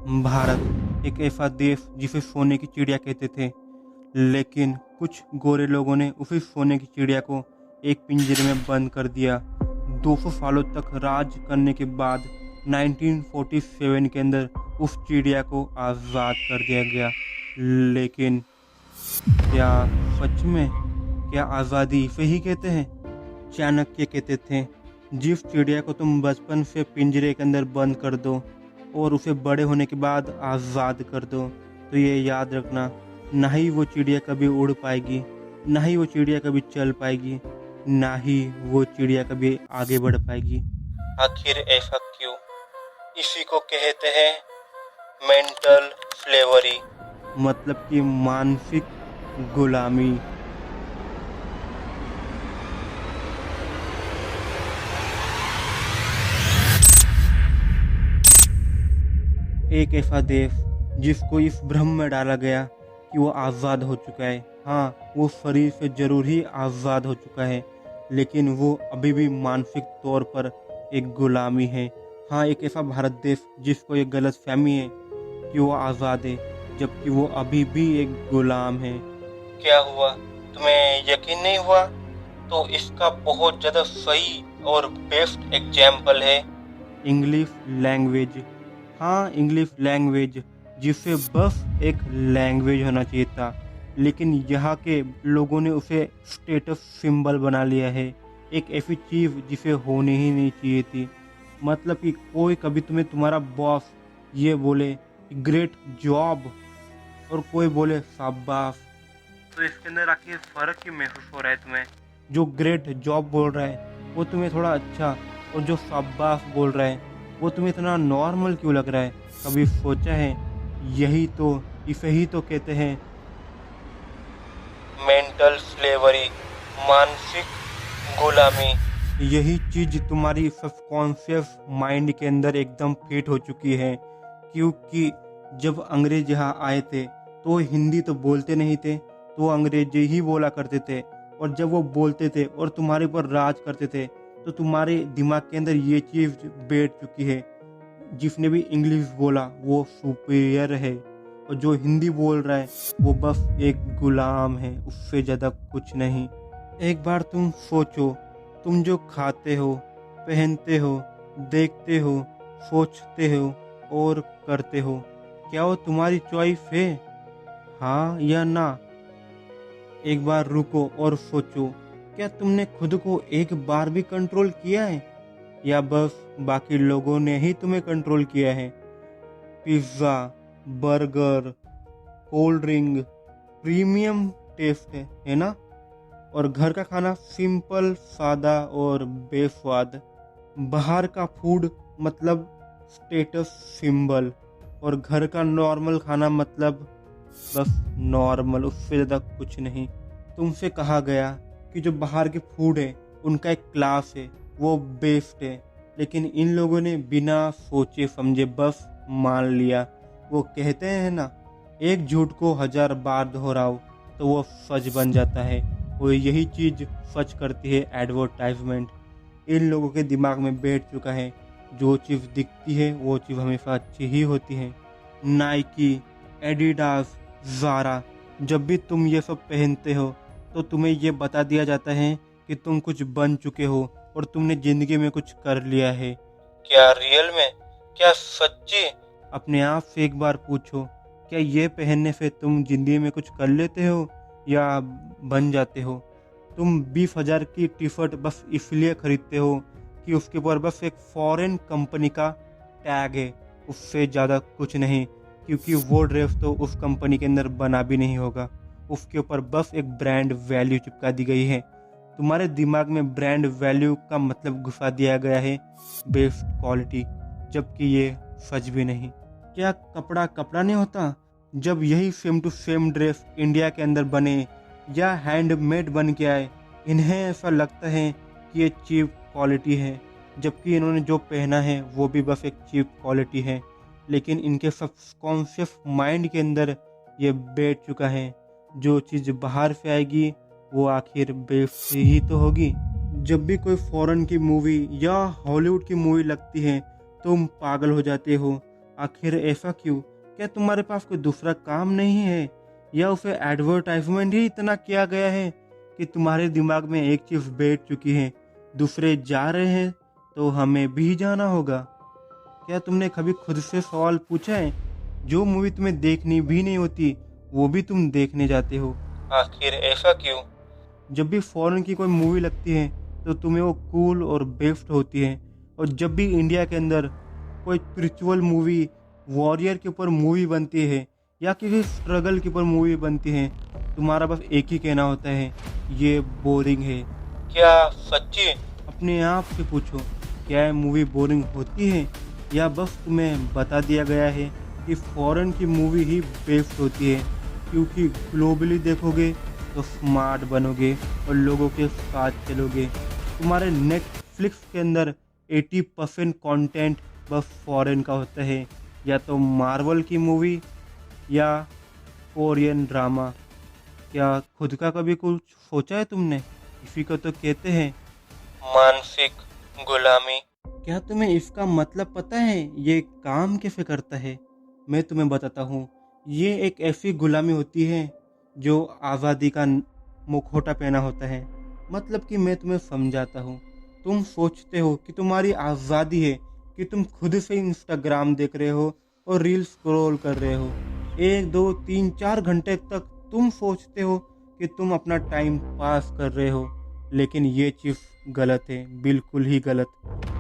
भारत एक ऐसा देश जिसे सोने की चिड़िया कहते थे, लेकिन कुछ गोरे लोगों ने उसी सोने की चिड़िया को एक पिंजरे में बंद कर दिया। 200 सालों तक राज करने के बाद 1947 के अंदर उस चिड़िया को आज़ाद कर दिया गया। लेकिन क्या सच में, क्या आज़ादी इसे ही कहते हैं? चाणक्य कहते थे, जिस चिड़िया को तुम बचपन से पिंजरे के अंदर बंद कर दो और उसे बड़े होने के बाद आज़ाद कर दो, तो ये याद रखना, ना ही वो चिड़िया कभी उड़ पाएगी, ना ही वो चिड़िया कभी चल पाएगी, ना ही वो चिड़िया कभी आगे बढ़ पाएगी। आखिर ऐसा क्यों? इसी को कहते हैं मेंटल स्लेवरी, मतलब कि मानसिक गुलामी। एक ऐसा देश जिसको इस भ्रम में डाला गया कि वो आज़ाद हो चुका है। हाँ, वो शरीर से जरूर ही आज़ाद हो चुका है, लेकिन वो अभी भी मानसिक तौर पर एक गुलामी है। हाँ, एक ऐसा भारत देश जिसको ये गलतफहमी है कि वो आज़ाद है, जबकि वो अभी भी एक गुलाम है। क्या हुआ, तुम्हें यकीन नहीं हुआ? तो इसका बहुत ज़्यादा सही और बेस्ट एग्जाम्पल है इंग्लिश लैंग्वेज। हाँ, इंग्लिश लैंग्वेज, जिसे बस एक लैंग्वेज होना चाहिए था, लेकिन यहाँ के लोगों ने उसे स्टेटस सिंबल बना लिया है, एक ऐसी चीज़ जिसे होनी ही नहीं चाहिए थी। मतलब कि कोई कभी तुम्हें तुम्हारा बॉस ये बोले ग्रेट जॉब और कोई बोले शाबाश, तो इसके अंदर आखिर फ़र्क क्यों महसूस हो रहा है तुम्हें? जो ग्रेट जॉब बोल रहा है वो तुम्हें थोड़ा अच्छा, और जो शाबाश बोल रहा है वो तुम्हें इतना नॉर्मल क्यों लग रहा है? कभी सोचा है? यही तो, इसे ही तो कहते हैं मेंटल स्लेवरी, मानसिक गुलामी। यही चीज तुम्हारी सबकॉन्शियस माइंड के अंदर एकदम फिट हो चुकी है, क्योंकि जब अंग्रेज यहाँ आए थे तो हिंदी तो बोलते नहीं थे, तो अंग्रेजी ही बोला करते थे, और जब वो बोलते थे और तुम्हारे ऊपर राज करते थे तो तुम्हारे दिमाग के अंदर ये चीज़ बैठ चुकी है, जिसने भी इंग्लिश बोला वो सुपीरियर है, और जो हिंदी बोल रहा है वो बस एक गुलाम है, उससे ज़्यादा कुछ नहीं। एक बार तुम सोचो, तुम जो खाते हो, पहनते हो, देखते हो, सोचते हो और करते हो, क्या वो तुम्हारी चॉइस है? हाँ या ना? एक बार रुको और सोचो, क्या तुमने खुद को एक बार भी कंट्रोल किया है, या बस बाकी लोगों ने ही तुम्हें कंट्रोल किया है? Pizza, burger, cold drink, premium taste है ना? और घर का खाना सिंपल, सादा और बेस्वाद। बाहर का फूड मतलब स्टेटस सिंबल, और घर का नॉर्मल खाना मतलब बस नॉर्मल, उससे ज़्यादा कुछ नहीं। तुमसे कहा गया कि जो बाहर के फूड है उनका एक क्लास है, वो बेस्ट है, लेकिन इन लोगों ने बिना सोचे समझे बस मान लिया। वो कहते हैं ना, एक झूठ को 1000 बार दोहराओ तो वो सच बन जाता है। वो यही चीज़ सच करती है एडवर्टाइजमेंट। इन लोगों के दिमाग में बैठ चुका है, जो चीज़ दिखती है वो चीज़ हमेशा अच्छी ही होती है। नाइकी, एडिडास, ज़ारा, जब भी तुम ये सब पहनते हो तो तुम्हें ये बता दिया जाता है कि तुम कुछ बन चुके हो और तुमने ज़िंदगी में कुछ कर लिया है। क्या रियल में? क्या सच्ची? अपने आप से एक बार पूछो, क्या ये पहनने से तुम ज़िंदगी में कुछ कर लेते हो या बन जाते हो? तुम 20,000 की टी शर्ट बस इसलिए खरीदते हो कि उसके ऊपर बस एक फॉरेन कंपनी का टैग है, उससे ज़्यादा कुछ नहीं, क्योंकि वो ड्रेस तो उस कंपनी के अंदर बना भी नहीं होगा, उसके ऊपर बस एक ब्रांड वैल्यू चिपका दी गई है। तुम्हारे दिमाग में ब्रांड वैल्यू का मतलब घुसा दिया गया है बेस्ट क्वालिटी, जबकि ये सच भी नहीं। क्या कपड़ा कपड़ा नहीं होता? जब यही same to same dress India के अंदर बने या हैंडमेड बन के आए, इन्हें ऐसा लगता है कि ये चीप क्वालिटी है, जबकि इन्होंने जो पहना है वो भी बस एक चीप क्वालिटी है। लेकिन इनके सबकॉन्शियस माइंड के अंदर ये बैठ चुका है, जो चीज़ बाहर से आएगी वो आखिर बेस्ट ही तो होगी। जब भी कोई फॉरेन की मूवी या हॉलीवुड की मूवी लगती है तुम पागल हो जाते हो, आखिर ऐसा क्यों? क्या तुम्हारे पास कोई दूसरा काम नहीं है, या उसे एडवर्टाइजमेंट ही इतना किया गया है कि तुम्हारे दिमाग में एक चीज बैठ चुकी है, दूसरे जा रहे हैं तो हमें भी जाना होगा? क्या तुमने कभी खुद से सवाल पूछा है, जो मूवी तुम्हें देखनी भी नहीं होती वो भी तुम देखने जाते हो? आखिर ऐसा क्यों? जब भी फॉरेन की कोई मूवी लगती है तो तुम्हें वो कूल और बेस्ट होती है, और जब भी इंडिया के अंदर कोई स्पिरिचुअल मूवी, वॉरियर के ऊपर मूवी बनती है या किसी स्ट्रगल के ऊपर मूवी बनती है, तुम्हारा बस एक ही कहना होता है, ये बोरिंग है। क्या सच्ची? अपने आप से पूछो, क्या ये मूवी बोरिंग होती है, या बस तुम्हें बता दिया गया है कि फॉरेन की मूवी ही बेस्ट होती है, क्योंकि ग्लोबली देखोगे तो स्मार्ट बनोगे और लोगों के साथ चलोगे। तुम्हारे नेटफ्लिक्स के अंदर 80% कंटेंट बस फॉरेन का होता है, या तो मार्वल की मूवी या कोरियन ड्रामा। क्या खुद का कभी कुछ सोचा है तुमने? इसी को तो कहते हैं मानसिक गुलामी। क्या तुम्हें इसका मतलब पता है ये काम कैसे करता है? मैं तुम्हें बताता हूँ। ये एक ऐसी गुलामी होती है जो आज़ादी का मुखौटा पहना होता है। मतलब कि मैं तुम्हें समझाता हूँ। तुम सोचते हो कि तुम्हारी आज़ादी है कि तुम खुद से इंस्टाग्राम देख रहे हो और रील स्क्रॉल कर रहे हो। 1, 2, 3, 4 घंटे तक तुम सोचते हो कि तुम अपना टाइम पास कर रहे हो, लेकिन ये चीज़ गलत है, बिल्कुल ही गलत।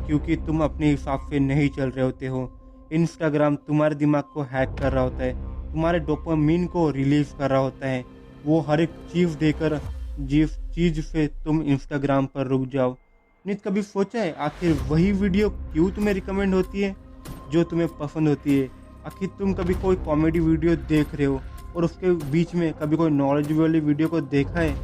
क्योंकि तुम अपने हिसाब से नहीं चल रहे होते हो। इंस्टाग्राम तुम्हारे दिमाग को हैक कर रहा होता है, तुम्हारे डोपामिन को रिलीज कर रहा होता है। वो हर एक चीज़ देकर जिस चीज़ से तुम इंस्टाग्राम पर रुक जाओ। नहीं कभी सोचा है आखिर वही वीडियो क्यों तुम्हें रिकमेंड होती है जो तुम्हें पसंद होती है? आखिर तुम कभी कोई कॉमेडी वीडियो देख रहे हो और उसके बीच में कभी कोई नॉलेज वाली वीडियो को देखा है?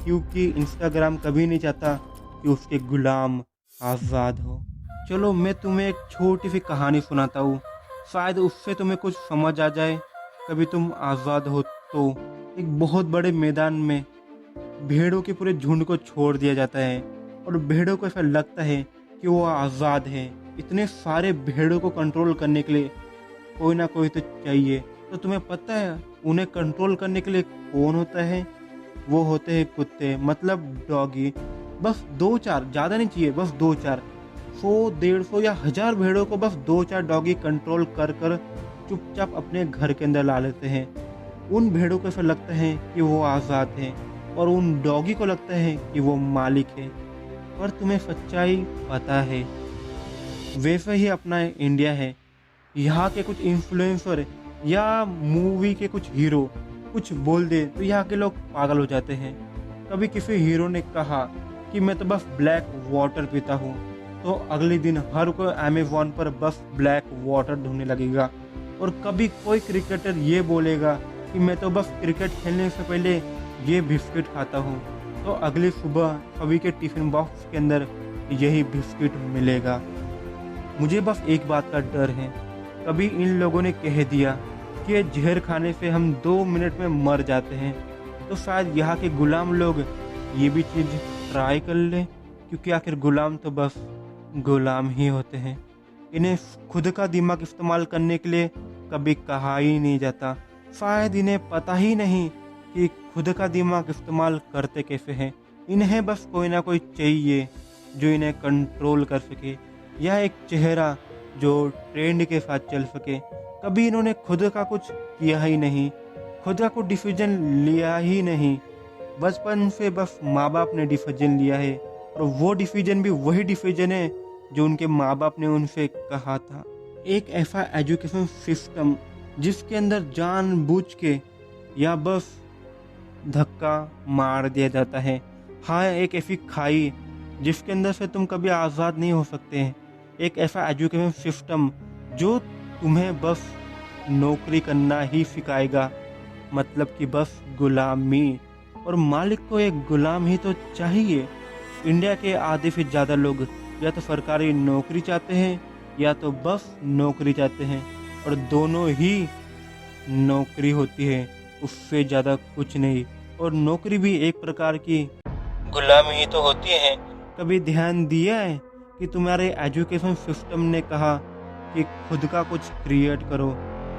क्योंकि इंस्टाग्राम कभी नहीं चाहता कि उसके गुलाम आज़ाद हो। चलो मैं तुम्हें एक छोटी सी कहानी सुनाता हूँ, शायद उससे तुम्हें कुछ समझ आ जाए। कभी तुम आज़ाद हो तो एक बहुत बड़े मैदान में भेड़ों के पूरे झुंड को छोड़ दिया जाता है, और भेड़ों को ऐसा लगता है कि वो आज़ाद है। इतने सारे भेड़ों को कंट्रोल करने के लिए कोई ना कोई तो चाहिए। तो तुम्हें पता है उन्हें कंट्रोल करने के लिए कौन होता है? वो होते हैं कुत्ते, मतलब डॉगी। बस 2-4, ज़्यादा नहीं चाहिए, बस 2-4, 100, 150 या 1000 भेड़ों को बस 2-4 डॉगी कंट्रोल कर कर चुपचाप अपने घर के अंदर ला लेते हैं। उन भेड़ों को ऐसा लगता है कि वो आज़ाद है, और उन डॉगी को लगता है कि वो मालिक है। पर तुम्हें सच्चाई पता है? वैसे ही अपना इंडिया है। यहाँ के कुछ इन्फ्लुएंसर या मूवी के कुछ हीरो कुछ बोल दे तो यहाँ के लोग पागल हो जाते हैं। कभी किसी हीरो ने कहा कि मैं तो बस ब्लैक वाटर पीता हूँ, तो अगले दिन हर कोई अमेज़न पर बस ब्लैक वाटर ढूंढने लगेगा। और कभी कोई क्रिकेटर ये बोलेगा कि मैं तो बस क्रिकेट खेलने से पहले ये बिस्किट खाता हूँ, तो अगली सुबह सभी के टिफिन बॉक्स के अंदर यही बिस्किट मिलेगा। मुझे बस एक बात का डर है, कभी इन लोगों ने कह दिया कि ये जहर खाने से हम 2 मिनट में मर जाते हैं, तो शायद यहाँ के गुलाम लोग ये भी चीज़ ट्राई कर लें, क्योंकि आखिर गुलाम तो बस गुलाम ही होते हैं। इन्हें खुद का दिमाग इस्तेमाल करने के लिए कभी कहा ही नहीं जाता। शायद इन्हें पता ही नहीं कि खुद का दिमाग इस्तेमाल करते कैसे हैं। इन्हें बस कोई ना कोई चाहिए जो इन्हें कंट्रोल कर सके, या एक चेहरा जो ट्रेंड के साथ चल सके। कभी इन्होंने खुद का कुछ किया ही नहीं, खुद का कुछ डिसीजन लिया ही नहीं। बचपन से बस माँ बाप ने डिसीजन लिया है, और वो डिसीजन भी वही डिसीजन है जो उनके माँ बाप ने उनसे कहा था। एक ऐसा एजुकेशन सिस्टम जिसके अंदर जानबूझ के या बस धक्का मार दिया जाता है। हाँ, एक ऐसी खाई जिसके अंदर से तुम कभी आज़ाद नहीं हो सकते हैं। एक ऐसा एजुकेशन सिस्टम जो तुम्हें बस नौकरी करना ही सिखाएगा, मतलब कि बस गुलामी। और मालिक को एक गुलाम ही तो चाहिए। इंडिया के आधे से ज़्यादा लोग या तो सरकारी नौकरी चाहते हैं या तो बस नौकरी चाहते हैं, और दोनों ही नौकरी होती है, उससे ज़्यादा कुछ नहीं। और नौकरी भी एक प्रकार की गुलामी ही तो होती है। कभी ध्यान दिया है कि तुम्हारे एजुकेशन सिस्टम ने कहा कि खुद का कुछ क्रिएट करो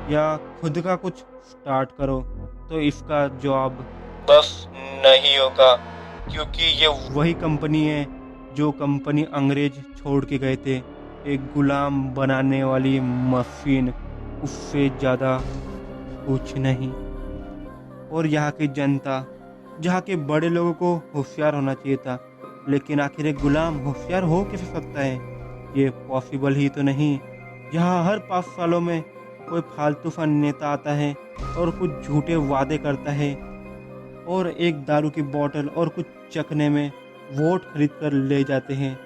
या खुद का कुछ स्टार्ट करो, तो इसका जॉब बस नहीं होगा, क्योंकि ये वही कंपनी है जो कंपनी अंग्रेज छोड़ के गए थे, एक गुलाम बनाने वाली मशीन, उससे ज़्यादा कुछ नहीं। और यहाँ की जनता, जहाँ के बड़े लोगों को होशियार होना चाहिए था, लेकिन आखिर एक गुलाम होशियार हो कैसे सकता है? ये पॉसिबल ही तो नहीं। यहाँ हर 5 सालों में कोई फालतू सा नेता आता है और कुछ झूठे वादे करता है और एक दारू की बोतल और कुछ चखने में वोट खरीद कर ले जाते हैं।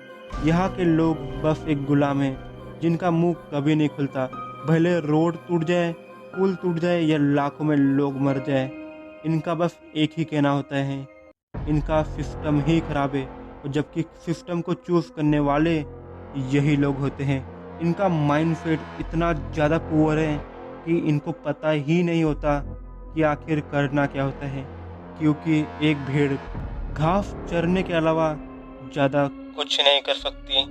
यहाँ के लोग बस एक गुलाम हैं जिनका मुंह कभी नहीं खुलता, भले रोड टूट जाए, पुल टूट जाए या लाखों में लोग मर जाए। इनका बस एक ही कहना होता है, इनका सिस्टम ही खराब है, और जबकि सिस्टम को चूज करने वाले यही लोग होते हैं। इनका माइंडसेट इतना ज़्यादा पुअर है कि इनको पता ही नहीं होता कि आखिर करना क्या होता है, क्योंकि एक भेड़ घास चरने के अलावा ज़्यादा कुछ नहीं कर सकती।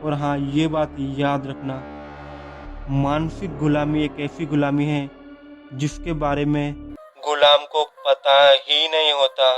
और हाँ, ये बात याद रखना, मानसिक गुलामी एक ऐसी गुलामी है जिसके बारे में गुलाम को पता ही नहीं होता।